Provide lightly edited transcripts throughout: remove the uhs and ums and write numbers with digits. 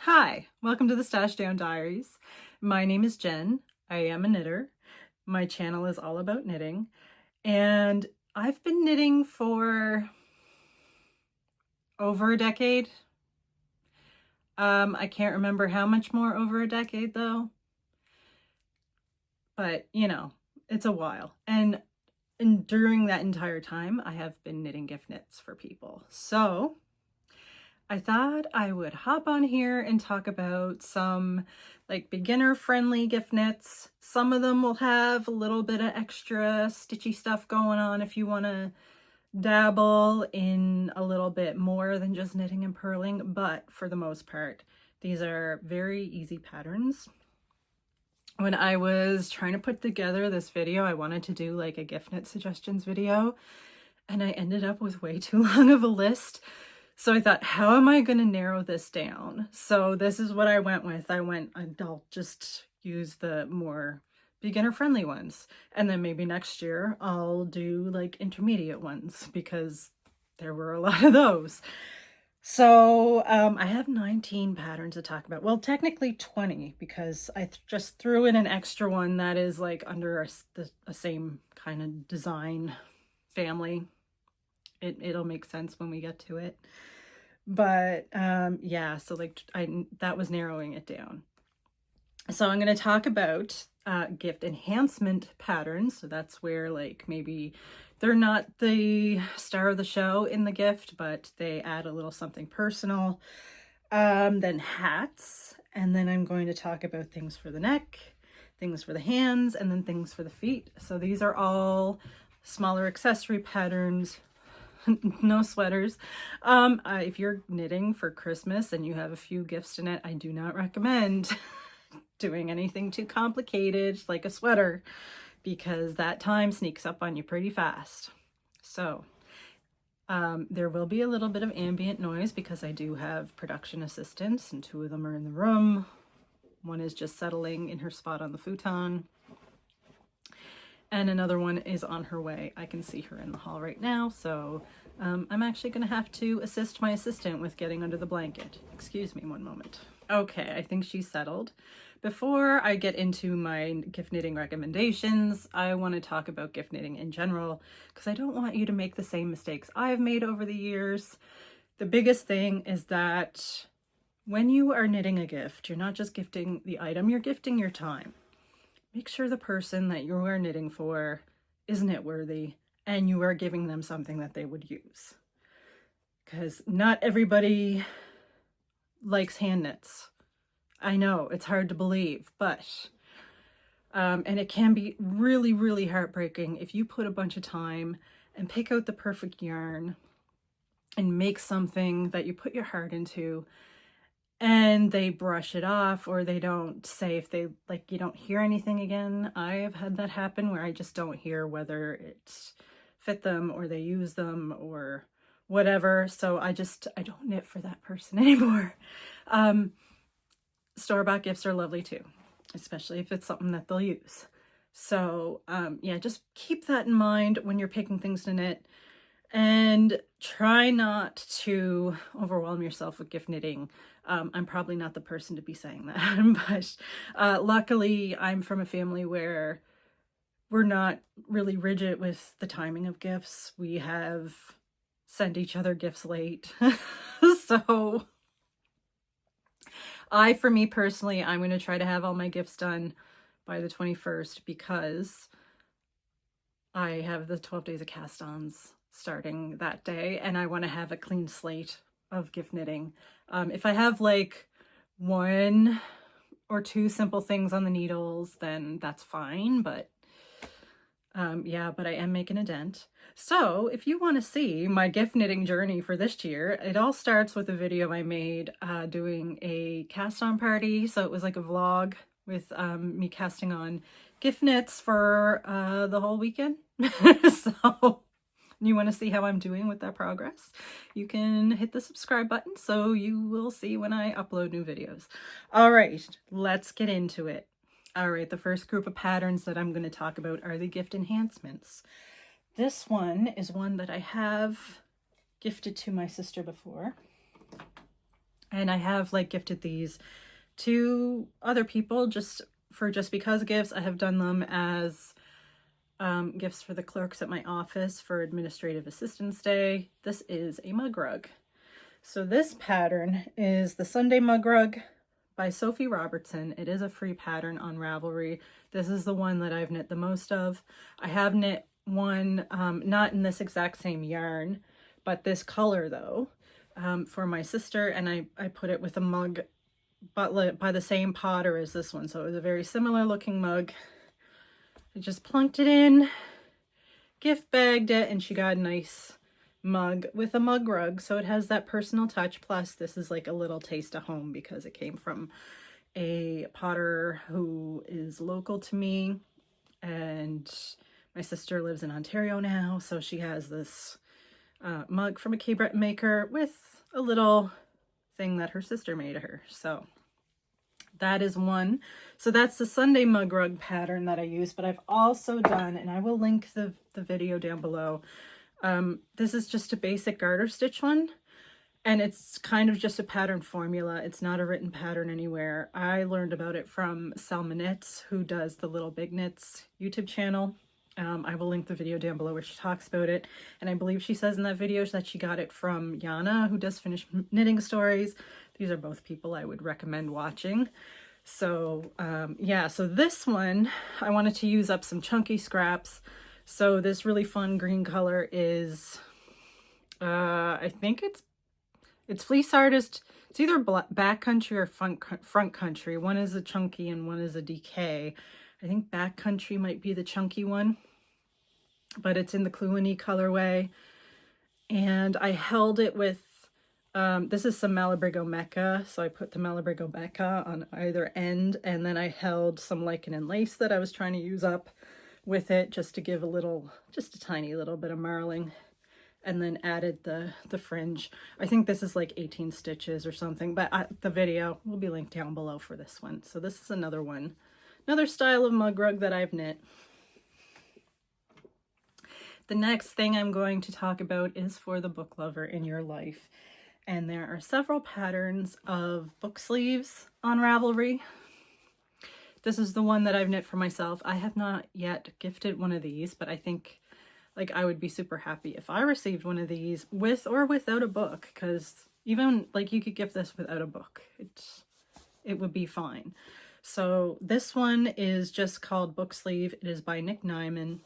Hi, welcome to the Stash Down Diaries. My name is Jen. I am a knitter. My channel is all about knitting, and I've been knitting for over a decade. I can't remember how much more over a decade though, but it's a while. And during that entire time, I have been knitting gift knits for people. So I thought I would hop on here and talk about some like beginner friendly gift knits. Some of them will have a little bit of extra stitchy stuff going on if you want to dabble in a little bit more than just knitting and purling, but for the most part, these are very easy patterns. When I was trying to put together this video, I wanted to do like a gift knit suggestions video, and I ended up with way too long of a list. So I thought, how am I going to narrow this down? So this is what I went with. I'll just use the more beginner friendly ones. And then maybe next year I'll do like intermediate ones because there were a lot of those. So I have 19 patterns to talk about. Well, technically 20 because I just threw in an extra one that is like under the same kind of design family. It'll make sense when we get to it. But yeah, so like that was narrowing it down. So I'm going to talk about gift enhancement patterns. So that's where like maybe they're not the star of the show in the gift, but they add a little something personal. Then hats, and then I'm going to talk about things for the neck, things for the hands, and then things for the feet. So these are all smaller accessory patterns. No sweaters. If you're knitting for Christmas and you have a few gifts in it, I do not recommend doing anything too complicated like a sweater because that time sneaks up on you pretty fast. So there will be a little bit of ambient noise because I do have production assistants and two of them are in the room. One is just settling in her spot on the futon. And another one is on her way. I can see her in the hall right now, so I'm actually going to have to assist my assistant with getting under the blanket. Excuse me one moment. Okay, I think she's settled. Before I get into my gift knitting recommendations, I want to talk about gift knitting in general because I don't want you to make the same mistakes I've made over the years. The biggest thing is that when you are knitting a gift, you're not just gifting the item, you're gifting your time. Make sure the person that you are knitting for is knit worthy and you are giving them something that they would use. Because not everybody likes hand knits. I know, it's hard to believe, but and it can be really, really heartbreaking if you put a bunch of time and pick out the perfect yarn and make something that you put your heart into and they brush it off, or they don't say if they like, you don't hear anything again. I have had that happen where I just don't hear whether it fit them or they use them or whatever. So I don't knit for that person anymore. Store-bought gifts are lovely too, especially if it's something that they'll use. So yeah, just keep that in mind when you're picking things to knit. And try not to overwhelm yourself with gift knitting. I'm probably not the person to be saying that, but luckily I'm from a family where we're not really rigid with the timing of gifts. We have sent each other gifts late. So for me personally, I'm going to try to have all my gifts done by the 21st because I have the 12 days of cast-ons starting that day and I want to have a clean slate of gift knitting. If I have like one or two simple things on the needles, then that's fine, but yeah, but I am making a dent. So if you want to see my gift knitting journey for this year, it all starts with a video I made doing a cast-on party. So it was like a vlog with me casting on gift knits for the whole weekend. So you want to see how I'm doing with that progress, you can hit the subscribe button so you will see when I upload new videos. All right, let's get into it. All right, the first group of patterns that I'm going to talk about are the gift enhancements. This one is one that I have gifted to my sister before. And I have like gifted these to other people just because gifts. I have done them as gifts for the clerks at my office for Administrative Assistance Day. This is a mug rug. So this pattern is the Sunday Mug Rug by Sophie Robertson. It is a free pattern on Ravelry. This is the one that I've knit the most of. I have knit one, not in this exact same yarn, but this color though, for my sister, and I put it with a mug by the same potter as this one. So it was a very similar looking mug. I just plunked it in, gift bagged it, and she got a nice mug with a mug rug. So it has that personal touch. Plus this is like a little taste of home because it came from a potter who is local to me, and my sister lives in Ontario now, so she has this mug from a cabaret maker with a little thing that her sister made her. So that is one. So that's the Sunday mug rug pattern that I use, but I've also done, and I will link the video down below, this is just a basic garter stitch one, and it's kind of just a pattern formula. It's not a written pattern anywhere. I learned about it from Selma Knits, who does the Little Big Knits YouTube channel. I will link the video down below where she talks about it, and I believe she says in that video that she got it from Yana, who does Finished Knitting Stories. These are both people I would recommend watching. So yeah, so this one, I wanted to use up some chunky scraps. So this really fun green color is, I think it's Fleece Artist. It's either Backcountry or Front Country. One is a chunky and one is a DK. I think Backcountry might be the chunky one, but it's in the Cluny colorway. And I held it with, this is some Malabrigo Mecca. So I put the Malabrigo Mecca on either end, and then I held some lichen and lace that I was trying to use up with it, just to give a little, just a tiny little bit of marling, and then added the fringe. I think this is like 18 stitches or something, but the video will be linked down below for this one. So this is another one, another style of mug rug that I've knit. The next thing I'm going to talk about is for the book lover in your life. And there are several patterns of book sleeves on Ravelry. This is the one that I've knit for myself. I have not yet gifted one of these, but I think like I would be super happy if I received one of these with or without a book, because even like you could gift this without a book. It would be fine. So this one is just called Book Sleeve. It is by Nick Nyman.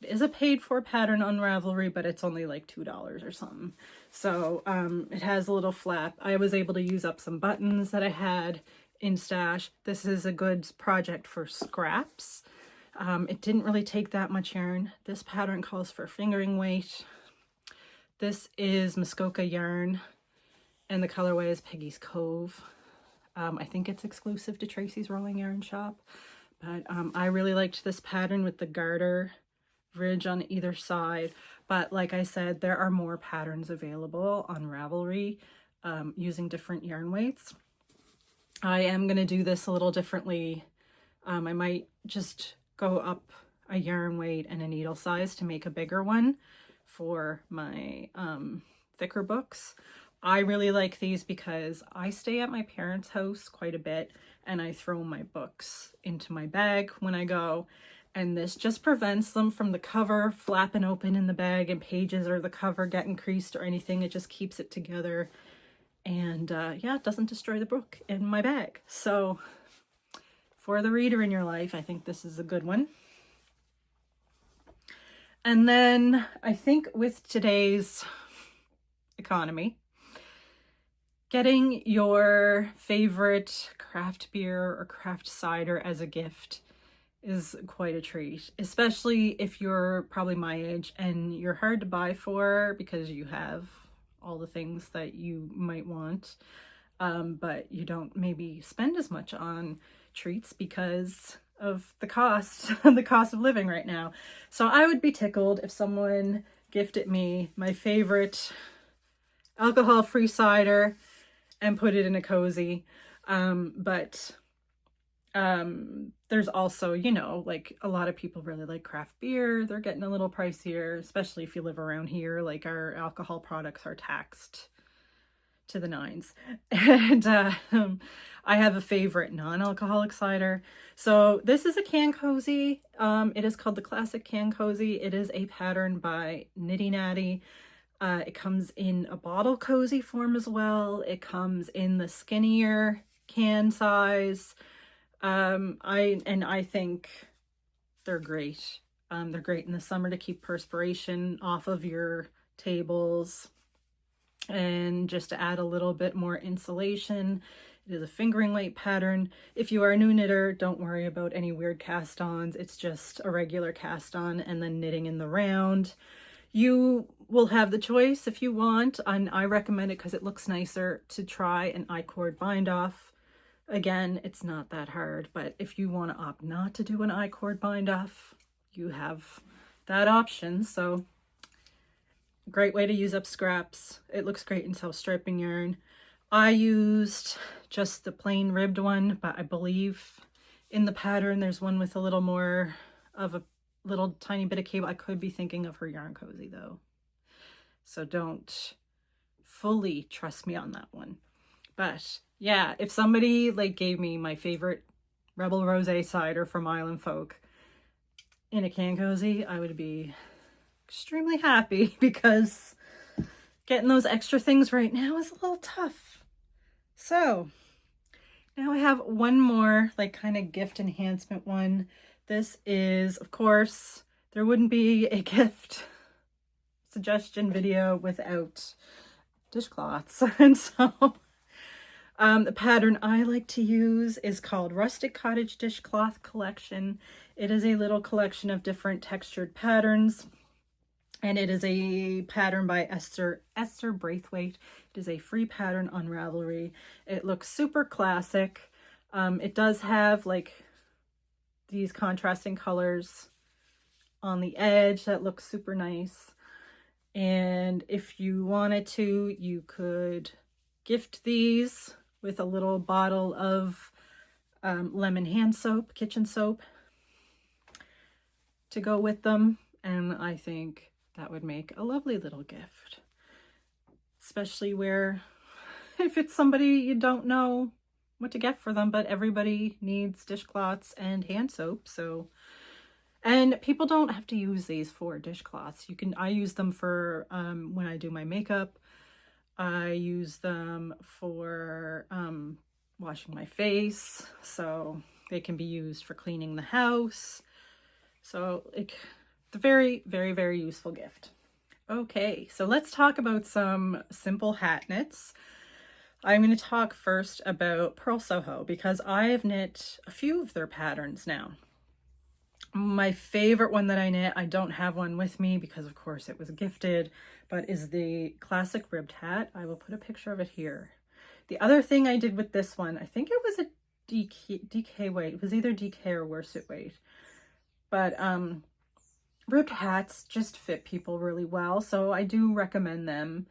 It is a paid for pattern on Ravelry, but it's only like $2 or something. So it has a little flap. I was able to use up some buttons that I had in stash. This is a good project for scraps. It didn't really take that much yarn. This pattern calls for fingering weight. This is Muskoka yarn, and the colorway is Peggy's Cove. I think it's exclusive to Tracy's Rolling Yarn Shop, but I really liked this pattern with the garter ridge on either side. But like I said, there are more patterns available on Ravelry using different yarn weights. I am going to do this a little differently. I might just go up a yarn weight and a needle size to make a bigger one for my thicker books. I really like these because I stay at my parents' house quite a bit, and I throw my books into my bag when I go, and this just prevents them from the cover flapping open in the bag and pages or the cover getting creased or anything. It just keeps it together, and yeah, it doesn't destroy the book in my bag. So for the reader in your life, I think this is a good one. And then I think with today's economy, getting your favorite craft beer or craft cider as a gift is quite a treat, especially if you're probably my age and you're hard to buy for because you have all the things that you might want, but you don't maybe spend as much on treats because of the cost, the cost of living right now. So I would be tickled if someone gifted me my favorite alcohol-free cider and put it in a cozy. But there's also, you know, like a lot of people really like craft beer. They're getting a little pricier, especially if you live around here. Like our alcohol products are taxed to the nines. And I have a favorite non-alcoholic cider. So this is a can cozy. It is called the Classic Can Cozy. It is a pattern by Nitty Natty. It comes in a bottle cozy form as well. It comes in the skinnier can size. I think they're great. They're great in the summer to keep perspiration off of your tables and just to add a little bit more insulation. It is a fingering weight pattern. If you are a new knitter, don't worry about any weird cast-ons. It's just a regular cast-on and then knitting in the round. You will have the choice if you want, and I recommend it because it looks nicer, to try an I-cord bind off. Again, it's not that hard, but if you want to opt not to do an I-cord bind off, you have that option. So great way to use up scraps. It looks great in self-striping yarn. I used just the plain ribbed one, but I believe in the pattern there's one with a little more of a little tiny bit of cable. I could be thinking of her yarn cozy though, so don't fully trust me on that one. But yeah, if somebody like gave me my favorite Rebel Rosé cider from Island Folk in a can cozy, I would be extremely happy, because getting those extra things right now is a little tough. So now I have one more like kind of gift enhancement one. This is, of course, there wouldn't be a gift suggestion video without dishcloths. And so the pattern I like to use is called Rustic Cottage Dishcloth Collection. It is a little collection of different textured patterns, and it is a pattern by Esther Braithwaite. It is a free pattern on Ravelry. It looks super classic. It does have like these contrasting colors on the edge that looks super nice. And if you wanted to, you could gift these with a little bottle of lemon hand soap, kitchen soap, to go with them. And I think that would make a lovely little gift, especially where if it's somebody you don't know what to get for them, but everybody needs dishcloths and hand soap. So, and people don't have to use these for dishcloths. I use them for when I do my makeup. I use them for washing my face, so they can be used for cleaning the house. So it's a very, very, very useful gift. Okay, so let's talk about some simple hat knits. I'm going to talk first about Purl Soho, because I have knit a few of their patterns now. My favorite one that I knit, I don't have one with me because of course it was gifted, but is the classic ribbed hat. I will put a picture of it here. The other thing I did with this one, I think it was a DK weight. It was either DK or worsted weight. But ribbed hats just fit people really well, so I do recommend them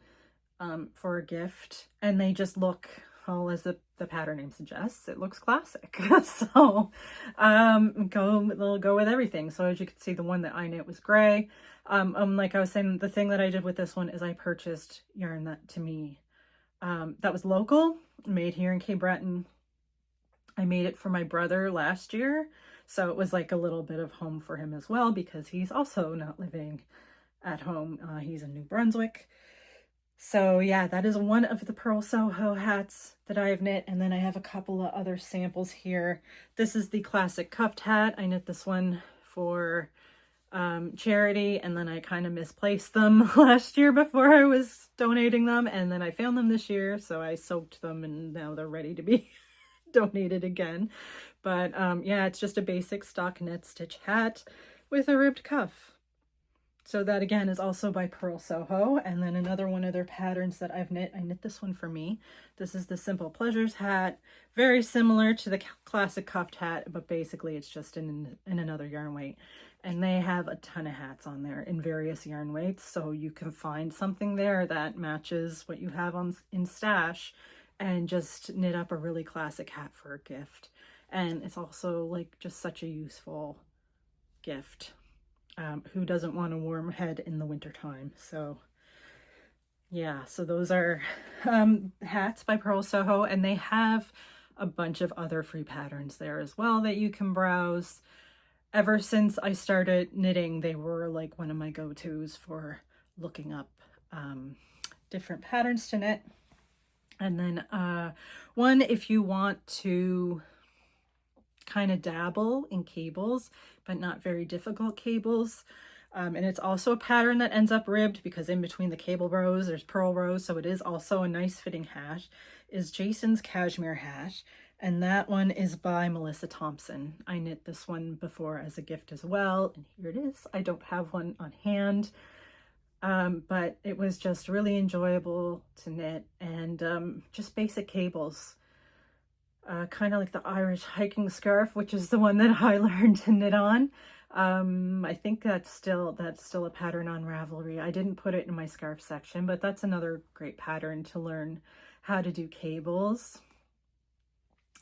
for a gift. And they just look, well, as the pattern name suggests, it looks classic. So they'll go with everything. So as you can see, the one that I knit was gray. Like I was saying, the thing that I did with this one is I purchased yarn that to me that was local, made here in Cape Breton. I made it for my brother last year, so it was like a little bit of home for him as well, because he's also not living at home. He's in New Brunswick. So yeah, that is one of the Purl Soho hats that I have knit. And then I have a couple of other samples here. This is the classic cuffed hat. I knit this one for charity, and then I kind of misplaced them last year before I was donating them, and then I found them this year, so I soaked them and now they're ready to be donated again. But yeah, it's just a basic stock knit stitch hat with a ribbed cuff. So that again is also by Purl Soho. And then another one of their patterns that I've knit, I knit this one for me. This is the Simple Pleasures hat, very similar to the classic cuffed hat, but basically it's just in another yarn weight. And they have a ton of hats on there in various yarn weights, so you can find something there that matches what you have in stash and just knit up a really classic hat for a gift. And it's also like just such a useful gift. Who doesn't want a warm head in the wintertime? So yeah, so those are hats by Pearl Soho, and they have a bunch of other free patterns there as well that you can browse. Ever since I started knitting, they were like one of my go-tos for looking up different patterns to knit. And then one, if you want to kind of dabble in cables, but not very difficult cables. And it's also a pattern that ends up ribbed because in between the cable rows, there's purl rows. So it is also a nice fitting hat, is Jason's Cashmere hat. And that one is by Melissa Thompson. I knit this one before as a gift as well. And here it is. I don't have one on hand, but it was just really enjoyable to knit, and just basic cables. Kind of like the Irish hiking scarf, which is the one that I learned to knit on. I think that's still a pattern on Ravelry. I didn't put it in my scarf section, but that's another great pattern to learn how to do cables.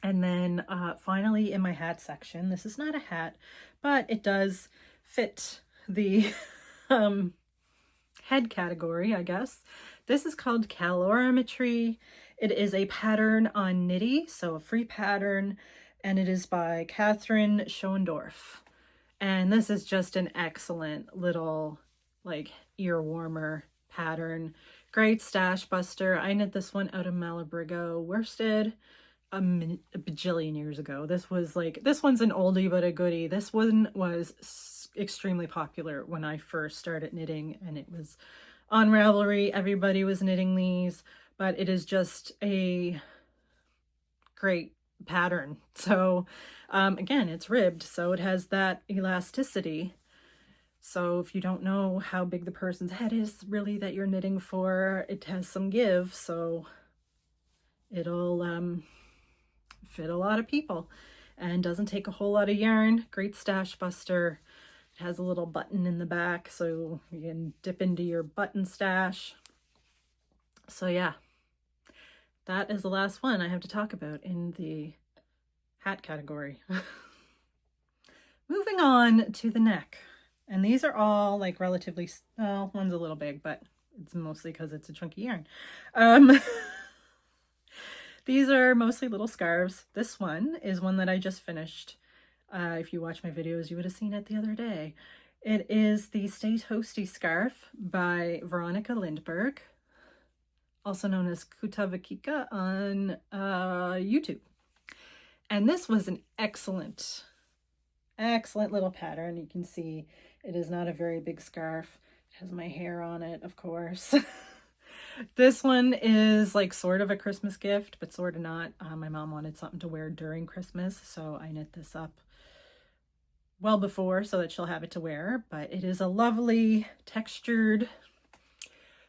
And then finally in my hat section, this is not a hat, but it does fit the head category, I guess. This is called Calorimetry. It is a pattern on Knitty, so a free pattern, and it is by Catherine Schoendorf. And this is just an excellent little like ear warmer pattern. Great stash buster. I knit this one out of Malabrigo worsted a bajillion years ago. This one's an oldie but a goodie. This one was extremely popular when I first started knitting, and it was on Ravelry. Everybody was knitting these, but it is just a great pattern. So again, it's ribbed, so it has that elasticity. So if you don't know how big the person's head is really that you're knitting for, it has some give, so it'll fit a lot of people and doesn't take a whole lot of yarn. Great stash buster. It has a little button in the back so you can dip into your button stash. So yeah, that is the last one I have to talk about in the hat category. Moving on to the neck. And these are all like relatively, well, one's a little big, but it's mostly because it's a chunky yarn. These are mostly little scarves. This one is one that I just finished. If you watch my videos, you would have seen it the other day. It is the Stay Toasty scarf by Veronica Lindberg, also known as Kutavakika on YouTube. And this was an excellent little pattern. You can see it is not a very big scarf. It has my hair on it, of course. This one is like sort of a Christmas gift, but sort of not. My mom wanted something to wear during Christmas, so I knit this up well before so that she'll have it to wear. But it is a lovely textured,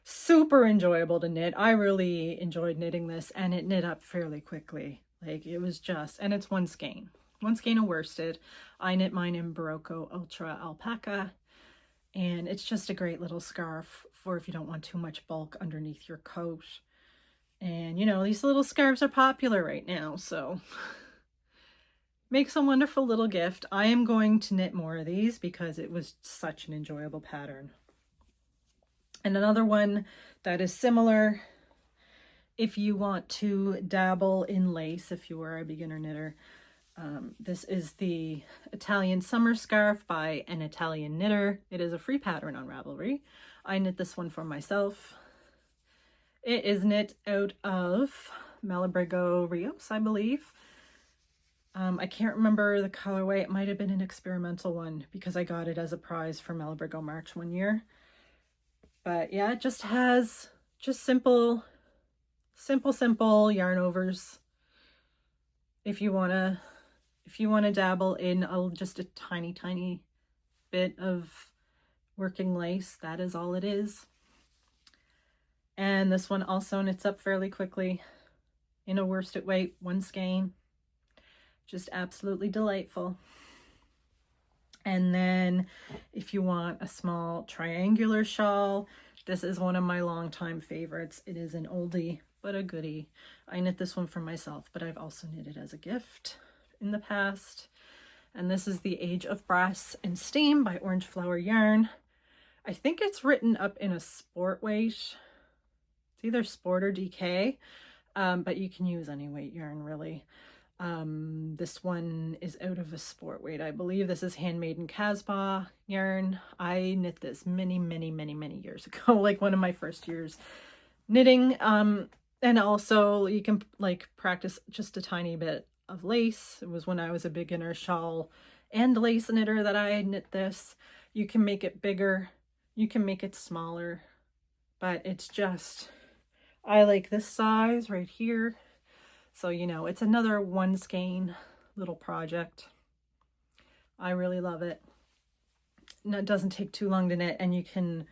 super enjoyable to knit. I really enjoyed knitting this, and it knit up fairly quickly. Like it was just, and it's one skein of worsted. I knit mine in Barocco Ultra Alpaca, and it's just a great little scarf for if you don't want too much bulk underneath your coat. And you know, these little scarves are popular right now, so makes a wonderful little gift. I am going to knit more of these because it was such an enjoyable pattern. And another one that is similar, if you want to dabble in lace, if you are a beginner knitter, this is the Italian Summer Scarf by an Italian knitter. It is a free pattern on Ravelry. I knit this one for myself. It is knit out of Malabrigo Rios, I believe. I can't remember the colorway. It might have been an experimental one because I got it as a prize for Malabrigo March one year. But yeah, it just has just simple yarn overs. If you want to dabble in just a tiny bit of working lace, that is all it is. And this one also knits up fairly quickly in a worsted weight, one skein. Just absolutely delightful. And then if you want a small triangular shawl, this is one of my longtime favorites. It is an oldie but a goodie. I knit this one for myself, but I've also knitted as a gift in the past. And this is the Age of Brass and Steam by Orange Flower Yarn. I think it's written up in a sport weight. It's either Sport or DK, but you can use any weight yarn really. This one is out of a sport weight, I believe. This is handmade in Casbah yarn. I knit this many years ago, like one of my first years knitting. And also you can like practice just a tiny bit of lace. It was when I was a beginner shawl and lace knitter that I knit this. You can make it bigger, you can make it smaller, but it's just, I like this size right here. So, you know, it's another one skein little project. I really love it. And it doesn't take too long to knit, and you can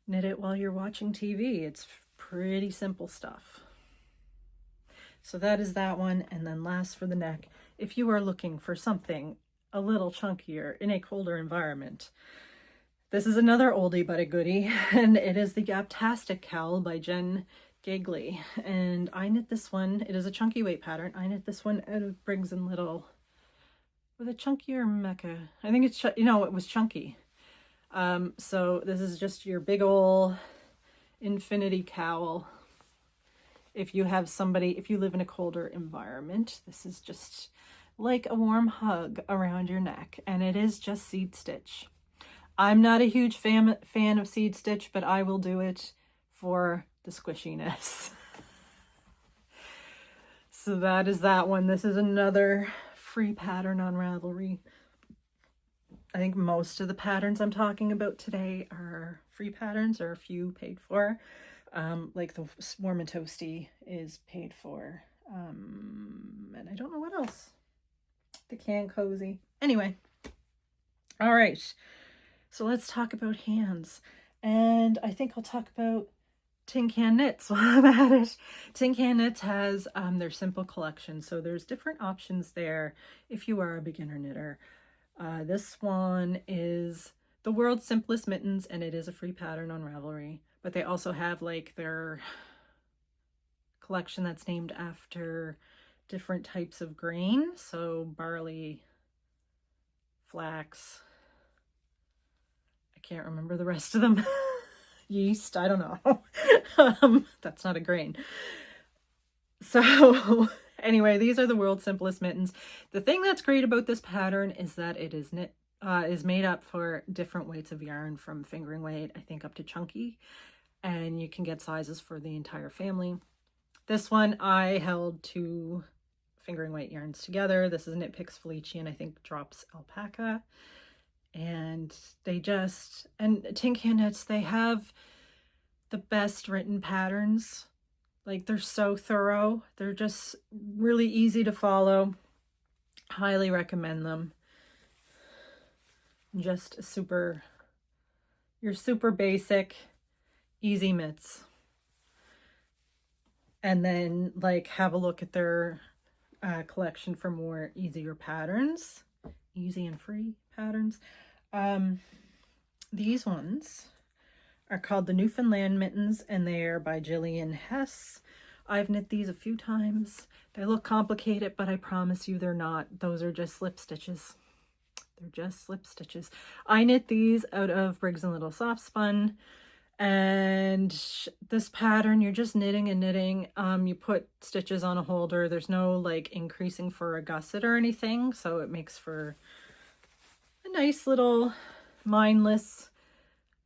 knit it while you're watching TV. It's pretty simple stuff. So that is that one. And then last for the neck, if you are looking for something a little chunkier in a colder environment, this is another oldie but a goodie, and it is the Gaptastic Cowl by Jen Giggly. And I knit this one, it is a chunky weight pattern. I knit this one out of Briggs & Little with a chunkier Mecca. I think it's, you know, it was chunky. So this is just your big ol' infinity cowl. If you have somebody, if you live in a colder environment, this is just like a warm hug around your neck, and it is just seed stitch. I'm not a huge fan of seed stitch, but I will do it for the squishiness. So that is that one. This is another free pattern on Ravelry. I think most of the patterns I'm talking about today are free patterns, or a few paid for. Like the Warm and Toasty is paid for. And I don't know what else. The Can Cozy. Anyway. All right. So let's talk about hands. And I think I'll talk about Tin Can Knits while I'm at it. Tin Can Knits has their simple collection. So there's different options there if you are a beginner knitter. This one is the world's simplest mittens, and it is a free pattern on Ravelry. But they also have like their collection that's named after different types of grain. So barley, flax, I can't remember the rest of them. Yeast, I don't know. That's not a grain. So anyway, these are the world's simplest mittens. The thing that's great about this pattern is that it is made up for different weights of yarn, from fingering weight, I think, up to chunky, and you can get sizes for the entire family. This one I held 2 fingering weight yarns together. This is Knit Picks Felici and I think Drops Alpaca. And they just, and Tin Can Knits, they have the best written patterns. Like, they're so thorough. They're just really easy to follow. Highly recommend them. Just your super basic, easy mitts. And then like have a look at their collection for more easier patterns, easy and free patterns. These ones are called the Newfoundland Mittens, and they are by Jillian Hess. I've knit these a few times. They look complicated, but I promise you they're not. Those are just slip stitches. They're just slip stitches. I knit these out of Briggs & Little Soft Spun, and this pattern, you're just knitting and knitting. You put stitches on a holder. There's no like increasing for a gusset or anything, so it makes for a nice little mindless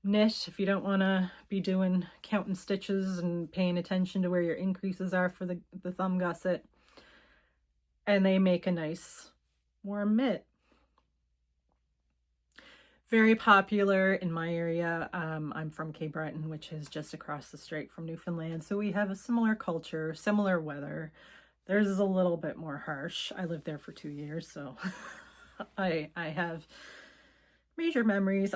knit if you don't want to be doing counting stitches and paying attention to where your increases are for the thumb gusset. And they make a nice warm mitt. Very popular in my area. I'm from Cape Breton, which is just across the strait from Newfoundland. So we have a similar culture, similar weather. Theirs is a little bit more harsh. I lived there for 2 years, so I have major memories.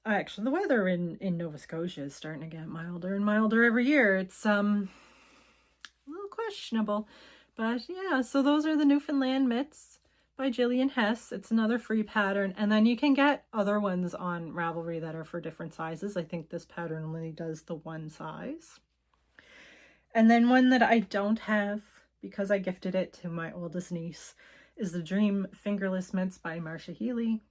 Actually, the weather in Nova Scotia is starting to get milder and milder every year. It's a little questionable, but yeah. So those are the Newfoundland mitts by Jillian Hess. It's another free pattern, and then you can get other ones on Ravelry that are for different sizes. I think this pattern only does the one size. And then one that I don't have because I gifted it to my oldest niece is the Dream Fingerless Mitts by Marcia Healy.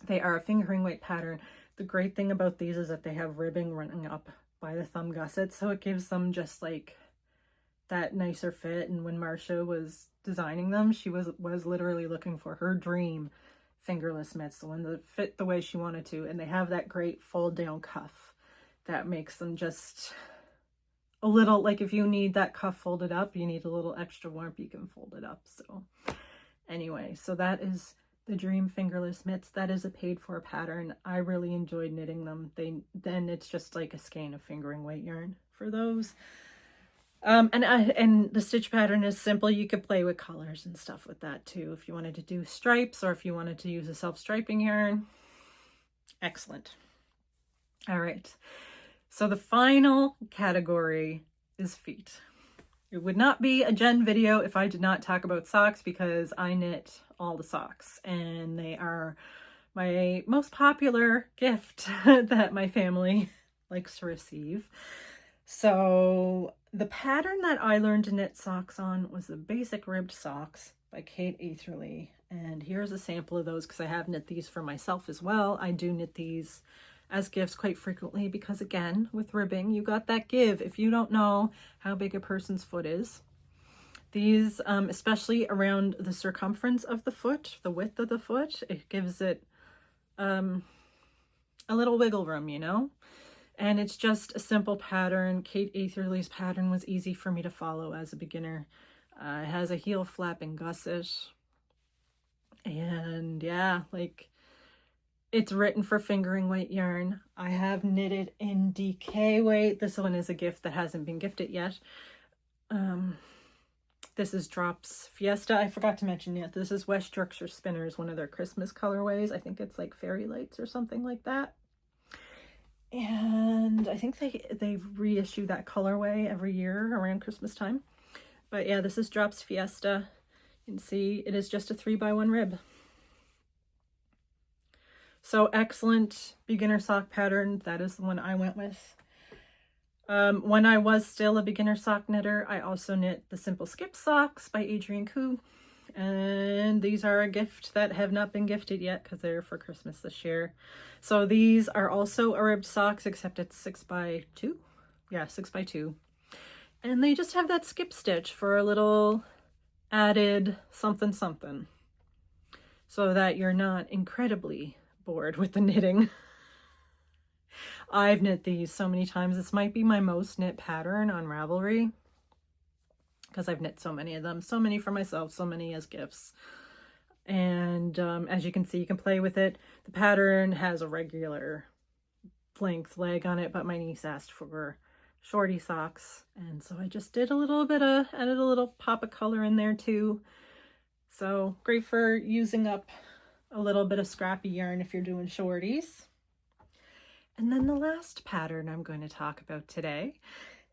They are a fingering weight pattern. The great thing about these is that they have ribbing running up by the thumb gusset, so it gives them just like that nicer fit. And when Marcia was designing them, she was literally looking for her dream fingerless mitts, the one that fit the way she wanted to, and they have that great fold down cuff that makes them just a little, like if you need that cuff folded up, you need a little extra warmth, you can fold it up. So anyway, so that is the Dream Fingerless Mitts. That is a paid for pattern. I really enjoyed knitting them. Then it's just like a skein of fingering weight yarn for those. And the stitch pattern is simple. You could play with colors and stuff with that too. If you wanted to do stripes or if you wanted to use a self-striping yarn, excellent. All right. So the final category is feet. It would not be a Jen video if I did not talk about socks, because I knit all the socks and they are my most popular gift that my family likes to receive. So the pattern that I learned to knit socks on was the Basic Ribbed Socks by Kate Atherley. And here's a sample of those because I have knit these for myself as well. I do knit these as gifts quite frequently because, again, with ribbing, you got that give. If you don't know how big a person's foot is, these, especially around the circumference of the foot, the width of the foot, it gives it a little wiggle room, you know? And it's just a simple pattern. Kate Atherley's pattern was easy for me to follow as a beginner. It has a heel flapping gusset. And yeah, like, it's written for fingering weight yarn. I have knitted in DK weight. This one is a gift that hasn't been gifted yet. This is Drops Fiesta. I forgot to mention yet. This is West Yorkshire Spinners, one of their Christmas colorways. I think it's like Fairy Lights or something like that. And I think they reissue that colorway every year around Christmas time. But yeah, this is Drops Fiesta. You can see it is just a 3x1 rib. So excellent beginner sock pattern. That is the one I went with. When I was still a beginner sock knitter, I also knit the Simple Skip Socks by Adrienne Koo. And these are a gift that have not been gifted yet because they're for Christmas this year. So these are also a ribbed socks, except it's 6x2. Yeah, 6x2. And they just have that skip stitch for a little added something something, so that you're not incredibly bored with the knitting. I've knit these so many times. This might be my most knit pattern on Ravelry, because I've knit so many of them, so many for myself, so many as gifts. And as you can see, you can play with it. The pattern has a regular length leg on it, but my niece asked for shorty socks, and so I just did a little bit of, added a little pop of color in there too. So great for using up a little bit of scrappy yarn if you're doing shorties. And then the last pattern I'm going to talk about today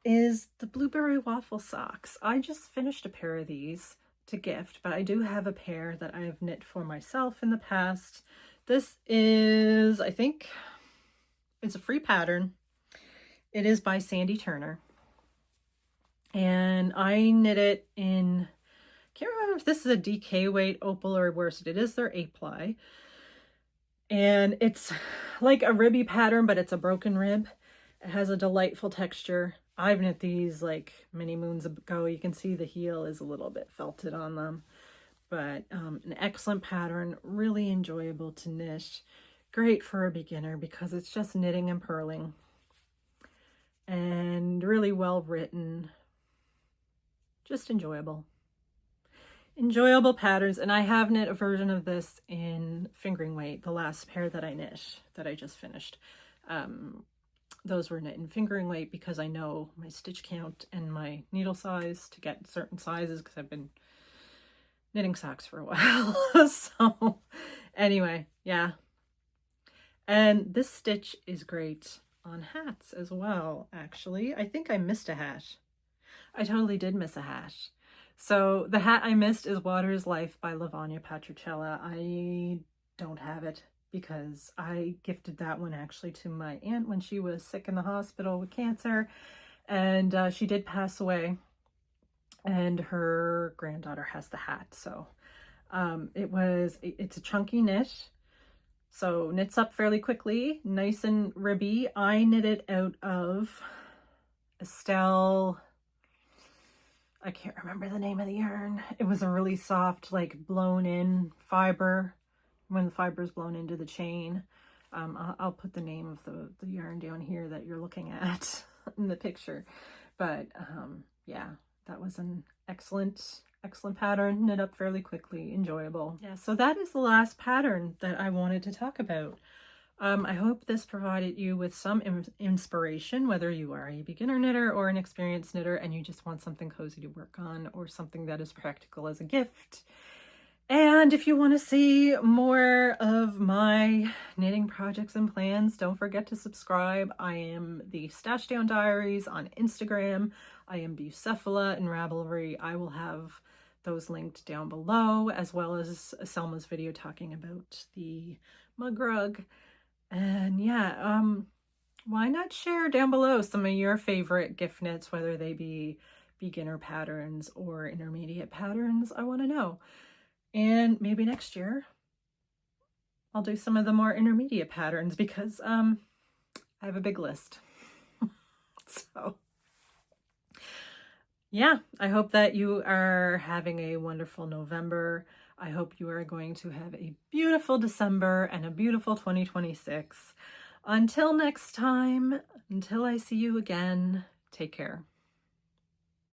is the Blueberry Waffle Socks. I just finished a pair of these to gift, but I do have a pair that I have knit for myself in the past. This is, I think, it's a free pattern. It is by Sandy Turner. And I knit it in, can't remember if this is a DK weight opal or worsted. It is their 8-ply. And it's like a ribby pattern, but it's a broken rib. It has a delightful texture. I've knit these like many moons ago. You can see the heel is a little bit felted on them, but an excellent pattern, really enjoyable to knit. Great for a beginner because it's just knitting and purling, and really well written. Just enjoyable. Enjoyable patterns. And I have knit a version of this in fingering weight, the last pair that I knit that I just finished. Those were knit in fingering weight because I know my stitch count and my needle size to get certain sizes, because I've been knitting socks for a while. So anyway, yeah. And this stitch is great on hats as well, actually. I think I missed a hat. I totally did miss a hat. So the hat I missed is Water is Life by Lavanya Patricella. I don't have it because I gifted that one actually to my aunt when she was sick in the hospital with cancer, and she did pass away, and her granddaughter has the hat. So it's a chunky knit. So knits up fairly quickly, nice and ribby. I knit it out of Estelle, I can't remember the name of the yarn. It was a really soft, like blown in fiber when the fiber is blown into the chain. I'll put the name of the yarn down here that you're looking at in the picture. But yeah, that was an excellent pattern, knit up fairly quickly, enjoyable. Yeah, so that is the last pattern that I wanted to talk about. I hope this provided you with some inspiration, whether you are a beginner knitter or an experienced knitter and you just want something cozy to work on or something that is practical as a gift. And if you want to see more of my knitting projects and plans, don't forget to subscribe. I am the Stash Down Diaries on Instagram. I am Bucephala in Ravelry. I will have those linked down below, as well as Selma's video talking about the mug rug. And yeah, why not share down below some of your favorite gift knits, whether they be beginner patterns or intermediate patterns? I want to know. And maybe next year I'll do some of the more intermediate patterns because I have a big list. So yeah, I hope that you are having a wonderful November. I hope you are going to have a beautiful December and a beautiful 2026. Until next time, until I see you again, take care.